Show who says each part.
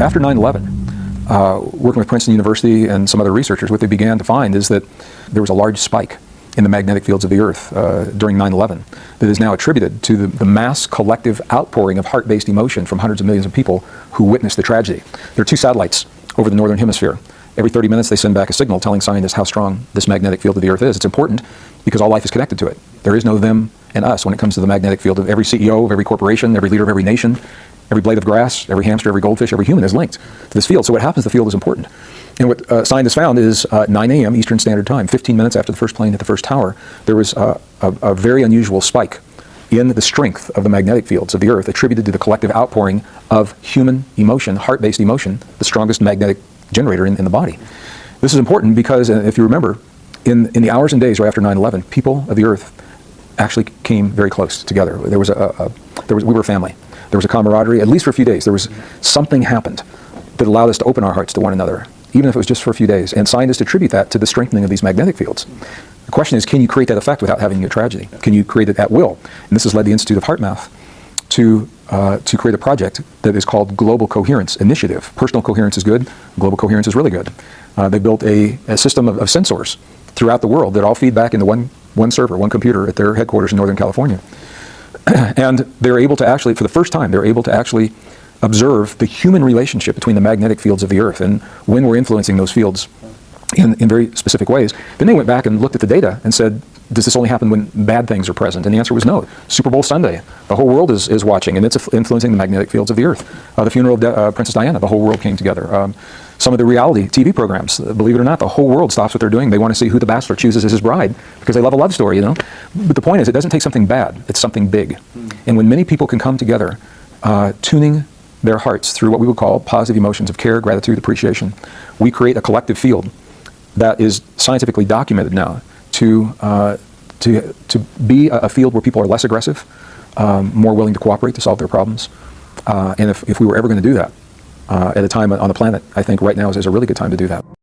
Speaker 1: After 9/11, working with Princeton University and some other researchers, what they began to find is that there was a large spike in the magnetic fields of the Earth during 9/11 that is now attributed to the mass collective outpouring of heart-based emotion from hundreds of millions of people who witnessed the tragedy. There are two satellites over the northern hemisphere. Every 30 minutes they send back a signal telling scientists how strong this magnetic field of the Earth is. It's important because all life is connected to it. There is no them and us when it comes to the magnetic field of every CEO of every corporation, every leader of every nation, every blade of grass, every hamster, every goldfish, every human is linked to this field. So what happens, the field is important. And what scientists found is 9 a.m. Eastern Standard Time, 15 minutes after the first plane hit the first tower, there was a very unusual spike in the strength of the magnetic fields of the Earth attributed to the collective outpouring of human emotion, heart-based emotion, the strongest magnetic generator in the body. This is important because, if you remember, in the hours and days right after 9/11, people of the Earth actually came very close together. We were a family. There was a camaraderie, at least for a few days. There was something happened that allowed us to open our hearts to one another, even if it was just for a few days. And scientists attribute that to the strengthening of these magnetic fields. The question is, can you create that effect without having a tragedy? Can you create it at will? And this has led the Institute of HeartMath to create a project that is called Global Coherence Initiative. Personal coherence is good. Global coherence is really good. They built a system of sensors throughout the world that all feed back into one server, one computer at their headquarters in Northern California. And they're able to actually, for the first time, they're able to actually observe the human relationship between the magnetic fields of the Earth and when we're influencing those fields in very specific ways. Then they went back and looked at the data and said, does this only happen when bad things are present? And the answer was no. Super Bowl Sunday, the whole world is watching, and it's influencing the magnetic fields of the Earth. The funeral of Princess Diana, the whole world came together. Some of the reality TV programs, believe it or not, the whole world stops what they're doing. They want to see who the bachelor chooses as his bride because they love a love story, you know. But the point is, it doesn't take something bad, it's something big. And when many people can come together, tuning their hearts through what we would call positive emotions of care, gratitude, appreciation, we create a collective field that is scientifically documented now to be a field where people are less aggressive, more willing to cooperate to solve their problems. And if we were ever going to do that at a time on the planet, I think right now is a really good time to do that.